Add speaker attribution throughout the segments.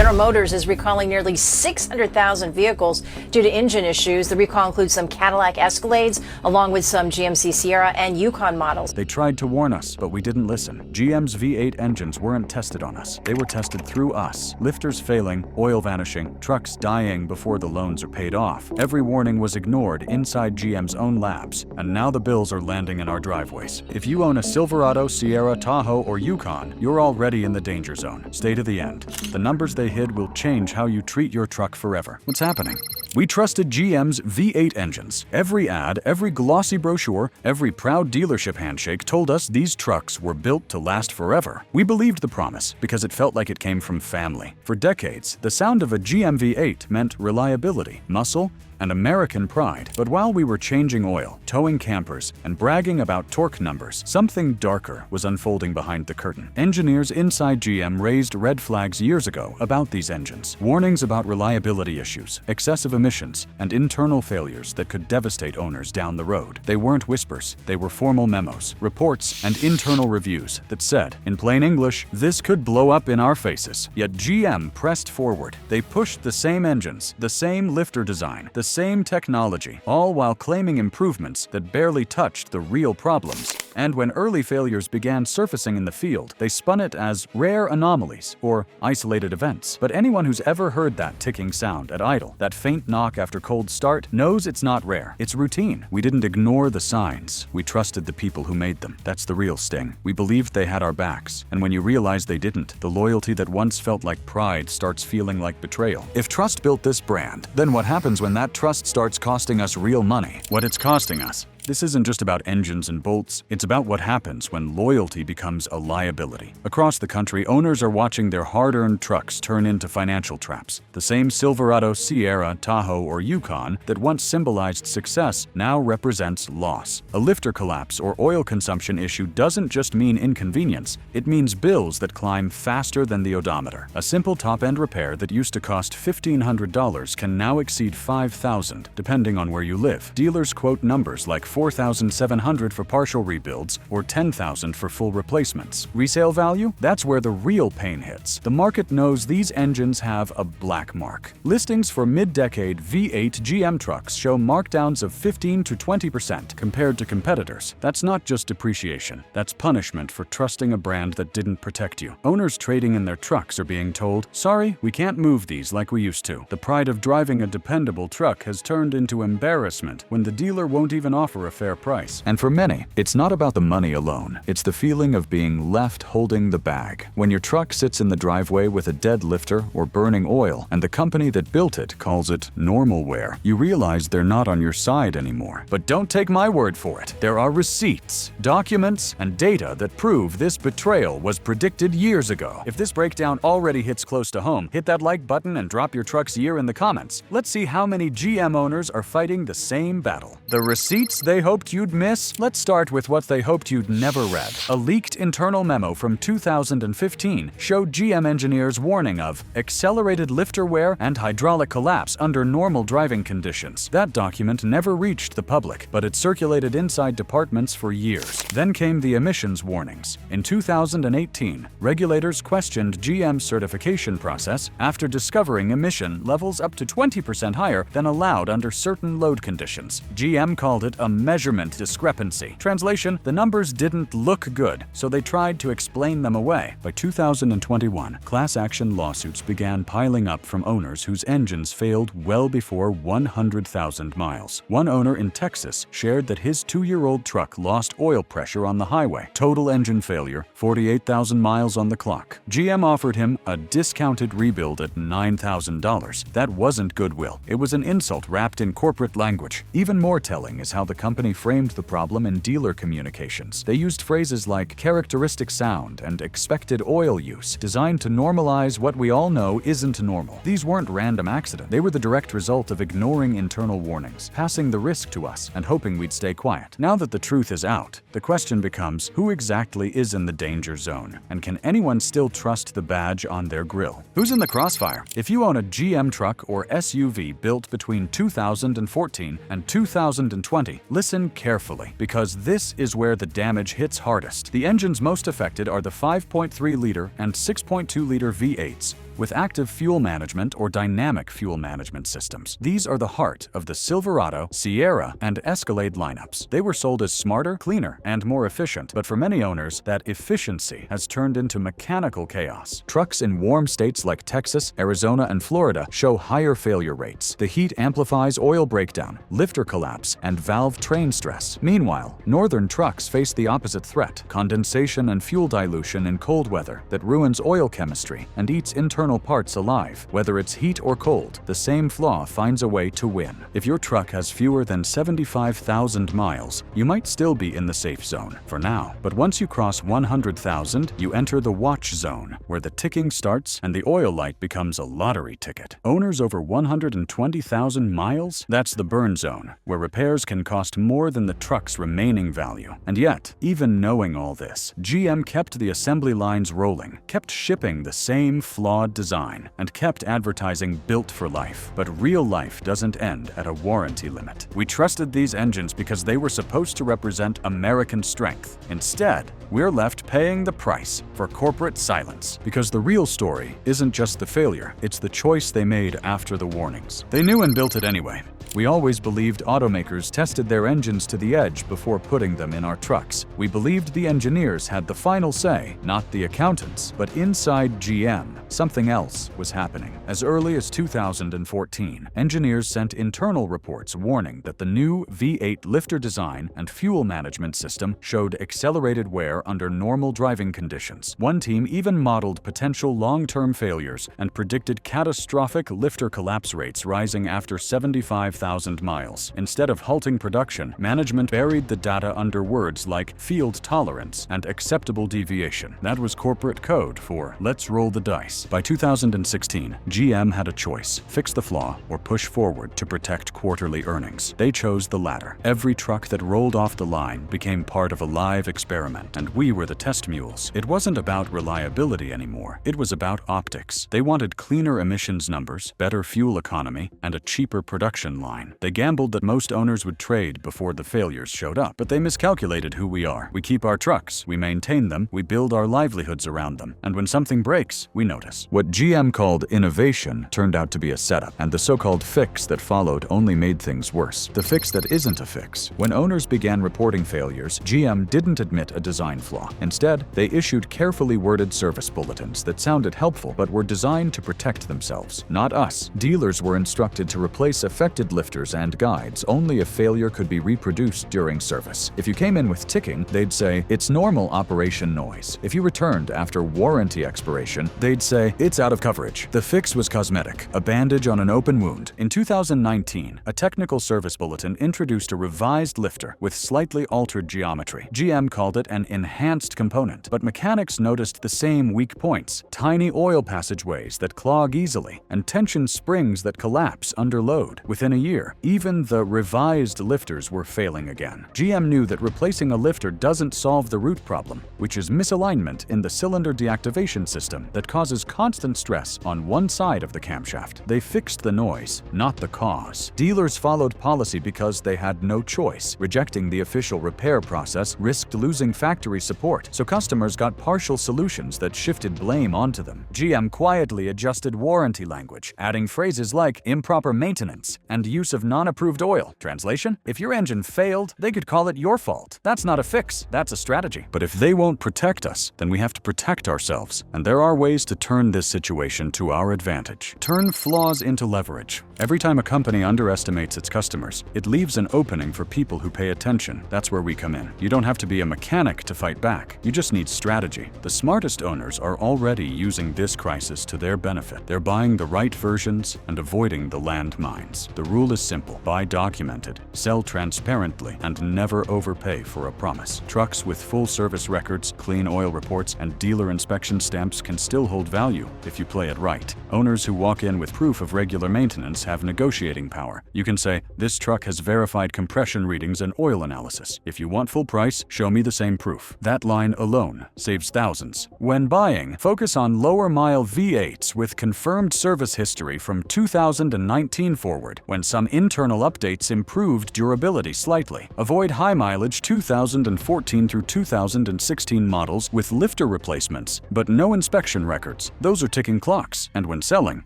Speaker 1: General Motors is recalling nearly 600,000 vehicles due to engine issues. The recall includes some Cadillac Escalades, along with some GMC Sierra and Yukon models.
Speaker 2: They tried to warn us, but we didn't listen. GM's V8 engines weren't tested on us. They were tested through us. Lifters failing, oil vanishing, trucks dying before the loans are paid off. Every warning was ignored inside GM's own labs, and now the bills are landing in our driveways. If you own a Silverado, Sierra, Tahoe, or Yukon, you're already in the danger zone. Stay to the end. The numbers they hid will change how you treat your truck forever. What's happening? We trusted GM's V8 engines. Every ad, every glossy brochure, every proud dealership handshake told us these trucks were built to last forever. We believed the promise because it felt like it came from family. For decades, the sound of a GM V8 meant reliability, muscle, and American pride. But while we were changing oil, towing campers, and bragging about torque numbers, something darker was unfolding behind the curtain. Engineers inside GM raised red flags years ago about these engines. Warnings about reliability issues, excessive emissions, and internal failures that could devastate owners down the road. They weren't whispers, they were formal memos, reports, and internal reviews that said, in plain English, this could blow up in our faces. Yet GM pressed forward. They pushed the same engines, the same lifter design, the same technology, all while claiming improvements that barely touched the real problems. And when early failures began surfacing in the field, they spun it as rare anomalies or isolated events. But anyone who's ever heard that ticking sound at idle, that faint knock after cold start, knows it's not rare. It's routine. We didn't ignore the signs. We trusted the people who made them. That's the real sting. We believed they had our backs. And when you realize they didn't, the loyalty that once felt like pride starts feeling like betrayal. If trust built this brand, then what happens when that trust starts costing us real money? What it's costing us. This isn't just about engines and bolts, it's about what happens when loyalty becomes a liability. Across the country, owners are watching their hard-earned trucks turn into financial traps. The same Silverado, Sierra, Tahoe, or Yukon that once symbolized success now represents loss. A lifter collapse or oil consumption issue doesn't just mean inconvenience, it means bills that climb faster than the odometer. A simple top-end repair that used to cost $1,500 can now exceed $5,000, depending on where you live. Dealers quote numbers like $4,700 for partial rebuilds or $10,000 for full replacements. Resale value? That's where the real pain hits. The market knows these engines have a black mark. Listings for mid-decade V8 GM trucks show markdowns of 15 to 20% compared to competitors. That's not just depreciation. That's punishment for trusting a brand that didn't protect you. Owners trading in their trucks are being told, sorry, we can't move these like we used to. The pride of driving a dependable truck has turned into embarrassment when the dealer won't even offer a fair price. And for many, it's not about the money alone. It's the feeling of being left holding the bag. When your truck sits in the driveway with a dead lifter or burning oil, and the company that built it calls it normal wear, you realize they're not on your side anymore. But don't take my word for it. There are receipts, documents, and data that prove this betrayal was predicted years ago. If this breakdown already hits close to home, hit that like button and drop your truck's year in the comments. Let's see how many GM owners are fighting the same battle. The receipts they hoped you'd miss? Let's start with what they hoped you'd never read. A leaked internal memo from 2015 showed GM engineers warning of accelerated lifter wear and hydraulic collapse under normal driving conditions. That document never reached the public, but it circulated inside departments for years. Then came the emissions warnings. In 2018, regulators questioned GM's certification process after discovering emission levels up to 20% higher than allowed under certain load conditions. GM called it a measurement discrepancy. Translation, the numbers didn't look good, so they tried to explain them away. By 2021, class action lawsuits began piling up from owners whose engines failed well before 100,000 miles. One owner in Texas shared that his 2-year-old truck lost oil pressure on the highway. Total engine failure, 48,000 miles on the clock. GM offered him a discounted rebuild at $9,000. That wasn't goodwill. It was an insult wrapped in corporate language. Even more telling is how the company framed the problem in dealer communications. They used phrases like characteristic sound and expected oil use, designed to normalize what we all know isn't normal. These weren't random accidents. They were the direct result of ignoring internal warnings, passing the risk to us, and hoping we'd stay quiet. Now that the truth is out, the question becomes, who exactly is in the danger zone? And can anyone still trust the badge on their grill? Who's in the crossfire? If you own a GM truck or SUV built between 2014 and 2020, listen carefully, because this is where the damage hits hardest. The engines most affected are the 5.3-liter and 6.2-liter V8s, with active fuel management or dynamic fuel management systems. These are the heart of the Silverado, Sierra, and Escalade lineups. They were sold as smarter, cleaner, and more efficient, but for many owners, that efficiency has turned into mechanical chaos. Trucks in warm states like Texas, Arizona, and Florida show higher failure rates. The heat amplifies oil breakdown, lifter collapse, and valve train stress. Meanwhile, northern trucks face the opposite threat: condensation and fuel dilution in cold weather that ruins oil chemistry and eats internal parts alive. Whether it's heat or cold, the same flaw finds a way to win. If your truck has fewer than 75,000 miles, you might still be in the safe zone for now. But once you cross 100,000, you enter the watch zone, where the ticking starts and the oil light becomes a lottery ticket. Owners over 120,000 miles? That's the burn zone, where repairs can cost more than the truck's remaining value. And yet, even knowing all this, GM kept the assembly lines rolling, kept shipping the same flawed design, and kept advertising built for life. But real life doesn't end at a warranty limit. We trusted these engines because they were supposed to represent American strength. Instead, we're left paying the price for corporate silence. Because the real story isn't just the failure, it's the choice they made after the warnings. They knew and built it anyway. We always believed automakers tested their engines to the edge before putting them in our trucks. We believed the engineers had the final say, not the accountants. But inside GM, something else was happening. As early as 2014, engineers sent internal reports warning that the new V8 lifter design and fuel management system showed accelerated wear under normal driving conditions. One team even modeled potential long-term failures and predicted catastrophic lifter collapse rates rising after 75,000 miles. Instead of halting production, management buried the data under words like field tolerance and acceptable deviation. That was corporate code for let's roll the dice. By 2016, GM had a choice: fix the flaw or push forward to protect quarterly earnings. They chose the latter. Every truck that rolled off the line became part of a live experiment, and we were the test mules. It wasn't about reliability anymore. It was about optics. They wanted cleaner emissions numbers, better fuel economy, and a cheaper production line. They gambled that most owners would trade before the failures showed up, but they miscalculated who we are. We keep our trucks, we maintain them, we build our livelihoods around them, and when something breaks, we notice. What GM called innovation turned out to be a setup, and the so-called fix that followed only made things worse. The fix that isn't a fix. When owners began reporting failures, GM didn't admit a design flaw. Instead, they issued carefully worded service bulletins that sounded helpful but were designed to protect themselves, not us. Dealers were instructed to replace affected lifters and guides only if failure could be reproduced during service. If you came in with ticking, they'd say, it's normal operation noise. If you returned after warranty expiration, they'd say, it's out of coverage. The fix was cosmetic, a bandage on an open wound. In 2019, a technical service bulletin introduced a revised lifter with slightly altered geometry. GM called it an enhanced component, but mechanics noticed the same weak points: tiny oil passageways that clog easily and tension springs that collapse under load. Within a year, even the revised lifters were failing again. GM knew that replacing a lifter doesn't solve the root problem, which is misalignment in the cylinder deactivation system that causes constant stress on one side of the camshaft. They fixed the noise, not the cause. Dealers followed policy because they had no choice. Rejecting the official repair process risked losing factory support, so customers got partial solutions that shifted blame onto them. GM quietly adjusted warranty language, adding phrases like improper maintenance and use of non-approved oil. Translation? If your engine failed, they could call it your fault. That's not a fix, that's a strategy. But if they won't protect us, then we have to protect ourselves. And there are ways to turn this situation to our advantage. Turn flaws into leverage. Every time a company underestimates its customers, it leaves an opening for people who pay attention. That's where we come in. You don't have to be a mechanic to fight back. You just need strategy. The smartest owners are already using this crisis to their benefit. They're buying the right versions and avoiding the landmines. The rule is simple: buy documented, sell transparently, and never overpay for a promise. Trucks with full service records, clean oil reports, and dealer inspection stamps can still hold value if you play it right. Owners who walk in with proof of regular maintenance have negotiating power. You can say, this truck has verified compression readings and oil analysis. If you want full price, show me the same proof. That line alone saves thousands. When buying, focus on lower mile V8s with confirmed service history from 2019 forward. When some internal updates improved durability slightly. Avoid high-mileage 2014 through 2016 models with lifter replacements, but no inspection records. Those are ticking clocks. And when selling,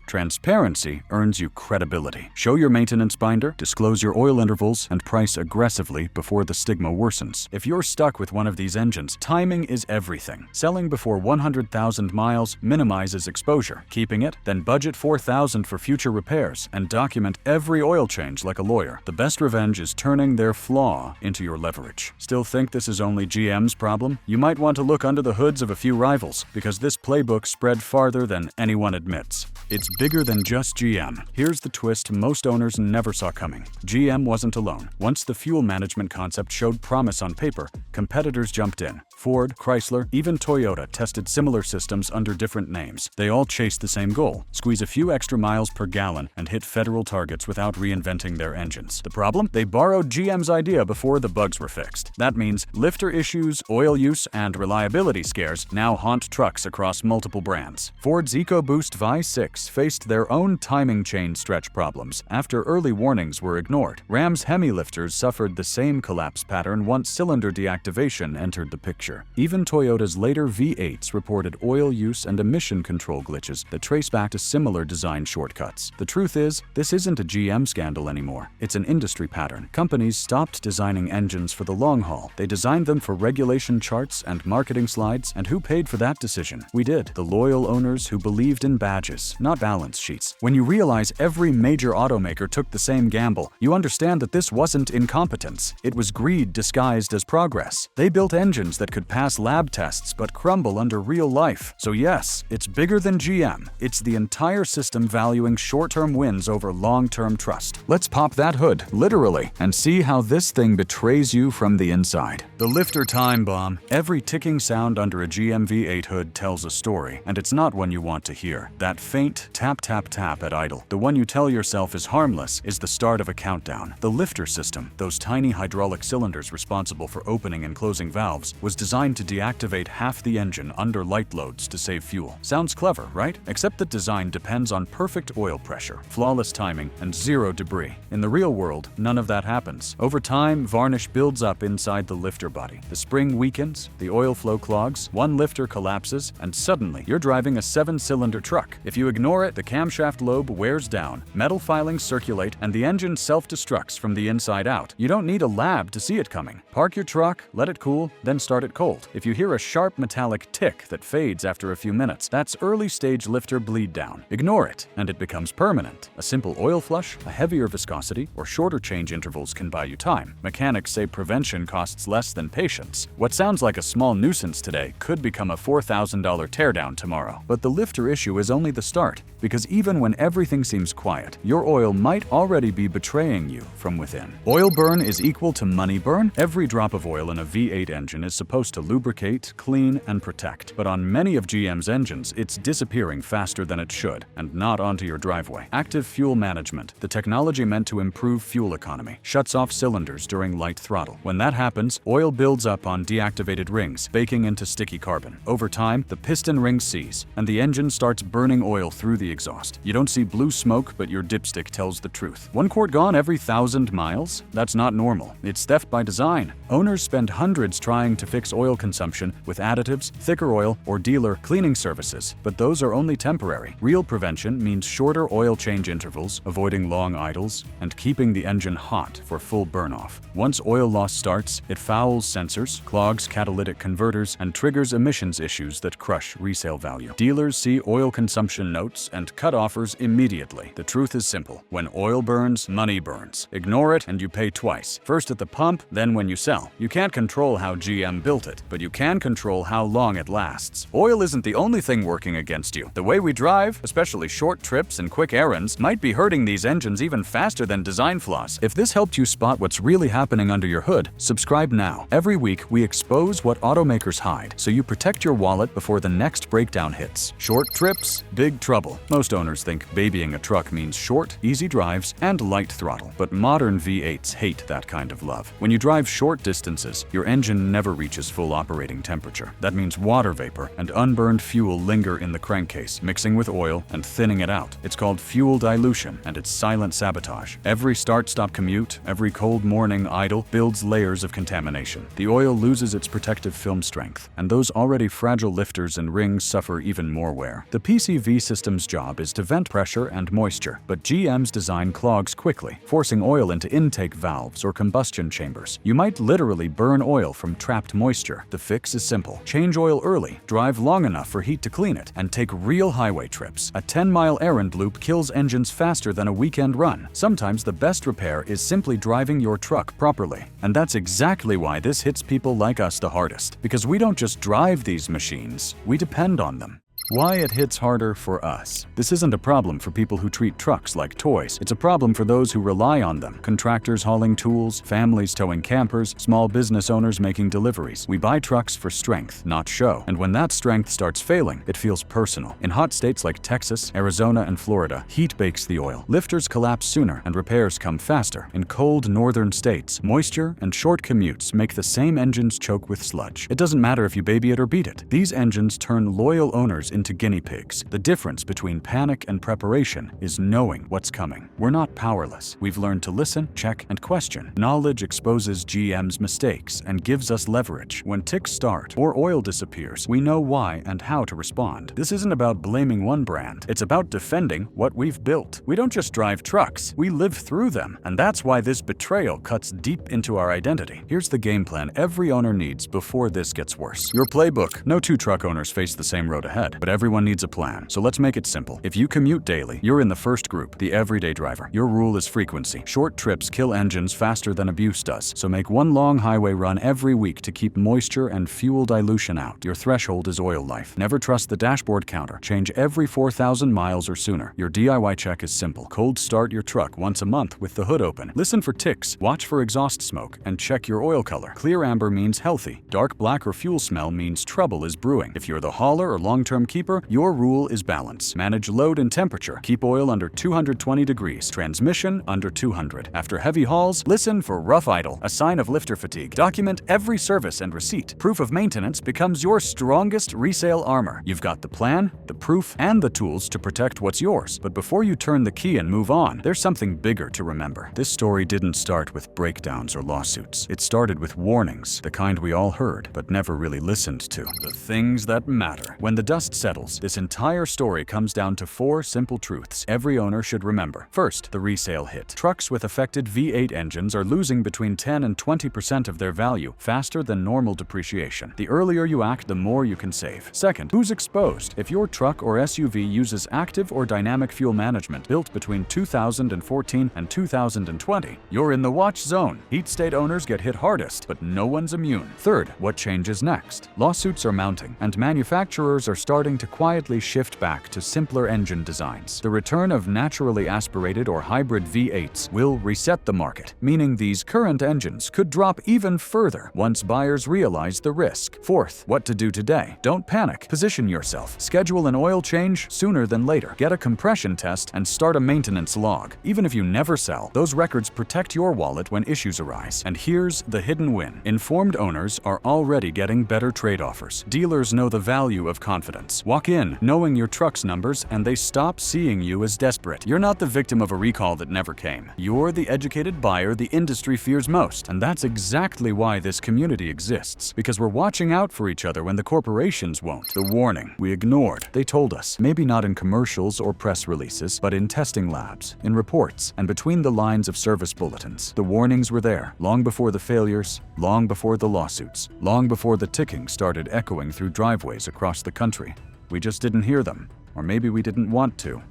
Speaker 2: transparency earns you credibility. Show your maintenance binder, disclose your oil intervals, and price aggressively before the stigma worsens. If you're stuck with one of these engines, timing is everything. Selling before 100,000 miles minimizes exposure. Keeping it, then budget $4,000 for future repairs and document every oil change like a lawyer. The best revenge is turning their flaw into your leverage. Still think this is only GM's problem? You might want to look under the hoods of a few rivals, because this playbook spread farther than anyone admits. It's bigger than just GM. Here's the twist most owners never saw coming. GM wasn't alone. Once the fuel management concept showed promise on paper, competitors jumped in. Ford, Chrysler, even Toyota tested similar systems under different names. They all chased the same goal: squeeze a few extra miles per gallon and hit federal targets without reinventing their engines. The problem? They borrowed GM's idea before the bugs were fixed. That means lifter issues, oil use, and reliability scares now haunt trucks across multiple brands. Ford's EcoBoost Vi6 faced their own timing chain stretch problems after early warnings were ignored. Ram's Hemi lifters suffered the same collapse pattern once cylinder deactivation entered the picture. Even Toyota's later V8s reported oil use and emission control glitches that trace back to similar design shortcuts. The truth is, this isn't a GM scandal anymore. It's an industry pattern. Companies stopped designing engines for the long haul. They designed them for regulation charts and marketing slides, and who paid for that decision? We did. The loyal owners who believed in badges, not balance sheets. When you realize every major automaker took the same gamble, you understand that this wasn't incompetence. It was greed disguised as progress. They built engines that could pass lab tests but crumble under real life. So yes, it's bigger than GM. It's the entire system valuing short-term wins over long-term trust. Let's pop that hood, literally, and see how this thing betrays you from the inside. The lifter time bomb. Every ticking sound under a GM V8 hood tells a story, and it's not one you want to hear. That faint tap tap tap at idle, the one you tell yourself is harmless, is the start of a countdown. The lifter system, those tiny hydraulic cylinders responsible for opening and closing valves, was designed to deactivate half the engine under light loads to save fuel. Sounds clever, right? Except that design depends on perfect oil pressure, flawless timing, and zero debris. In the real world, none of that happens. Over time, varnish builds up inside the lifter body. The spring weakens, the oil flow clogs, one lifter collapses, and suddenly you're driving a 7-cylinder truck. If you ignore it, the camshaft lobe wears down, metal filings circulate, and the engine self-destructs from the inside out. You don't need a lab to see it coming. Park your truck, let it cool, then start it cold. If you hear a sharp metallic tick that fades after a few minutes, that's early-stage lifter bleed down. Ignore it, and it becomes permanent. A simple oil flush, a heavier viscosity, or shorter change intervals can buy you time. Mechanics say prevention costs less than patience. What sounds like a small nuisance today could become a $4,000 teardown tomorrow. But the lifter issue is only the start, because even when everything seems quiet, your oil might already be betraying you from within. Oil burn is equal to money burn. Every drop of oil in a V8 engine is supposed to lubricate, clean, and protect. But on many of GM's engines, it's disappearing faster than it should, and not onto your driveway. Active fuel management, the technology meant to improve fuel economy, shuts off cylinders during light throttle. When that happens, oil builds up on deactivated rings, baking into sticky carbon. Over time, the piston ring seize, and the engine starts burning oil through the exhaust. You don't see blue smoke, but your dipstick tells the truth. 1 quart gone every 1,000 miles? That's not normal. It's theft by design. Owners spend hundreds trying to fix oil consumption with additives, thicker oil, or dealer cleaning services, but those are only temporary. Real prevention means shorter oil change intervals, avoiding long idles, and keeping the engine hot for full burn-off. Once oil loss starts, it fouls sensors, clogs catalytic converters, and triggers emissions issues that crush resale value. Dealers see oil consumption notes and cut offers immediately. The truth is simple. When oil burns, money burns. Ignore it and you pay twice. First at the pump, then when you sell. You can't control how GM built it, but you can control how long it lasts. Oil isn't the only thing working against you. The way we drive, especially short trips and quick errands, might be hurting these engines even faster than design flaws. If this helped you spot what's really happening under your hood, subscribe now. Every week, we expose what automakers hide, so you protect your wallet before the next breakdown hits. Short trips, big trouble. trouble. Most owners think babying a truck means short, easy drives and light throttle, but modern V8s hate that kind of love. When you drive short distances, your engine never reaches full operating temperature. That means water vapor and unburned fuel linger in the crankcase, mixing with oil and thinning it out. It's called fuel dilution, and it's silent sabotage. Every start-stop commute, every cold morning idle builds layers of contamination. The oil loses its protective film strength, and those already fragile lifters and rings suffer even more wear. The PCV system's job is to vent pressure and moisture, but GM's design clogs quickly, forcing oil into intake valves or combustion chambers. You might literally burn oil from trapped moisture. The fix is simple. Change oil early, drive long enough for heat to clean it, and take real highway trips. A 10-mile errand loop kills engines faster than a weekend run. Sometimes the best repair is simply driving your truck properly. And that's exactly why this hits people like us the hardest, because we don't just drive these machines, we depend on them. Why it hits harder for us. This isn't a problem for people who treat trucks like toys. It's a problem for those who rely on them. Contractors hauling tools, families towing campers, small business owners making deliveries. We buy trucks for strength, not show. And when that strength starts failing, it feels personal. In hot states like Texas, Arizona, and Florida, heat bakes the oil. Lifters collapse sooner and repairs come faster. In cold northern states, moisture and short commutes make the same engines choke with sludge. It doesn't matter if you baby it or beat it. These engines turn loyal owners into guinea pigs. The difference between panic and preparation is knowing what's coming. We're not powerless. We've learned to listen, check, and question. Knowledge exposes GM's mistakes and gives us leverage. When ticks start or oil disappears, we know why and how to respond. This isn't about blaming one brand. It's about defending what we've built. We don't just drive trucks, we live through them. And that's why this betrayal cuts deep into our identity. Here's the game plan every owner needs before this gets worse. Your playbook. No two truck owners face the same road ahead, but everyone needs a plan. So let's make it simple. If you commute daily, you're in the first group, the everyday driver. Your rule is frequency. Short trips kill engines faster than abuse does, so make one long highway run every week to keep moisture and fuel dilution out. Your threshold is oil life. Never trust the dashboard counter. Change every 4,000 miles or sooner. Your DIY check is simple. Cold start your truck once a month with the hood open. Listen for ticks, watch for exhaust smoke, and check your oil color. Clear amber means healthy. Dark black or fuel smell means trouble is brewing. If you're the hauler or long-term keeper, your rule is balance. Manage load and temperature. Keep oil under 220 degrees. Transmission under 200. After heavy hauls, listen for rough idle, a sign of lifter fatigue. Document every service and receipt. Proof of maintenance becomes your strongest resale armor. You've got the plan, the proof, and the tools to protect what's yours. But before you turn the key and move on, there's something bigger to remember. This story didn't start with breakdowns or lawsuits. It started with warnings, the kind we all heard, but never really listened to. The things that matter. When the dust settles, this entire story comes down to 4 simple truths every owner should remember. First, the resale hit. Trucks with affected V8 engines are losing between 10 and 20% of their value faster than normal depreciation. The earlier you act, the more you can save. Second, who's exposed? If your truck or SUV uses active or dynamic fuel management built between 2014 and 2020, you're in the watch zone. Heat state owners get hit hardest, but no one's immune. Third, what changes next? Lawsuits are mounting, and manufacturers are starting to quietly shift back to simpler engine designs. The return of naturally aspirated or hybrid V8s will reset the market, meaning these current engines could drop even further once buyers realize the risk. Fourth, what to do today. Don't panic. Position yourself. Schedule an oil change sooner than later. Get a compression test and start a maintenance log. Even if you never sell, those records protect your wallet when issues arise. And here's the hidden win. Informed owners are already getting better trade offers. Dealers know the value of confidence. Walk in knowing your truck's numbers, and they stop seeing you as desperate. You're not the victim of a recall that never came. You're the educated buyer the industry fears most. And that's exactly why this community exists. Because we're watching out for each other when the corporations won't. The warning we ignored. They told us, maybe not in commercials or press releases, but in testing labs, in reports, and between the lines of service bulletins. The warnings were there, long before the failures, long before the lawsuits, long before the ticking started echoing through driveways across the country. We just didn't hear them, or maybe we didn't want to.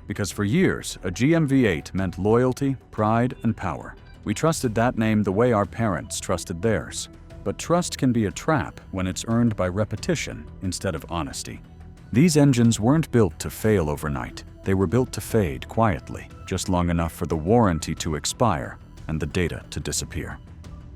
Speaker 2: Because for years, a GM V8 meant loyalty, pride, and power. We trusted that name the way our parents trusted theirs. But trust can be a trap when it's earned by repetition instead of honesty. These engines weren't built to fail overnight. They were built to fade quietly, just long enough for the warranty to expire and the data to disappear.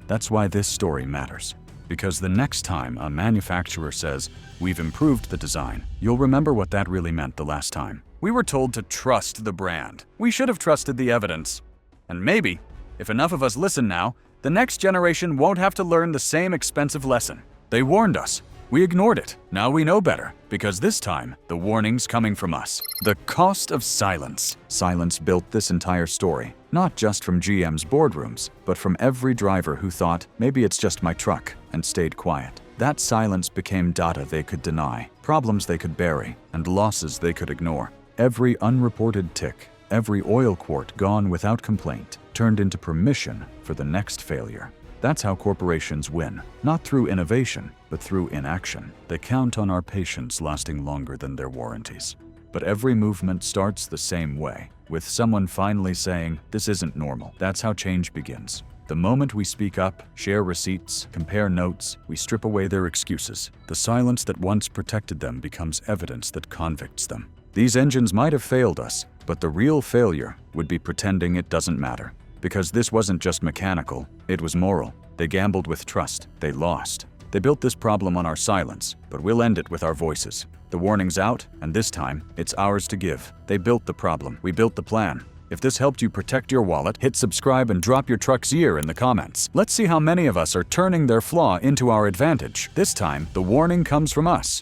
Speaker 2: That's why this story matters. Because the next time a manufacturer says, "We've improved the design," you'll remember what that really meant the last time. We were told to trust the brand. We should have trusted the evidence. And maybe, if enough of us listen now, the next generation won't have to learn the same expensive lesson. They warned us. We ignored it. Now we know better, because this time, the warning's coming from us. The cost of silence. Silence built this entire story, not just from GM's boardrooms, but from every driver who thought, maybe it's just my truck, and stayed quiet. That silence became data they could deny, problems they could bury, and losses they could ignore. Every unreported tick, every oil quart gone without complaint, turned into permission for the next failure. That's how corporations win, not through innovation, but through inaction. They count on our patience lasting longer than their warranties. But every movement starts the same way, with someone finally saying, this isn't normal. That's how change begins. The moment we speak up, share receipts, compare notes, we strip away their excuses. The silence that once protected them becomes evidence that convicts them. These engines might have failed us, but the real failure would be pretending it doesn't matter. Because this wasn't just mechanical, it was moral. They gambled with trust. They lost. They built this problem on our silence, but we'll end it with our voices. The warning's out, and this time, it's ours to give. They built the problem. We built the plan. If this helped you protect your wallet, hit subscribe and drop your truck's year in the comments. Let's see how many of us are turning their flaw into our advantage. This time, the warning comes from us.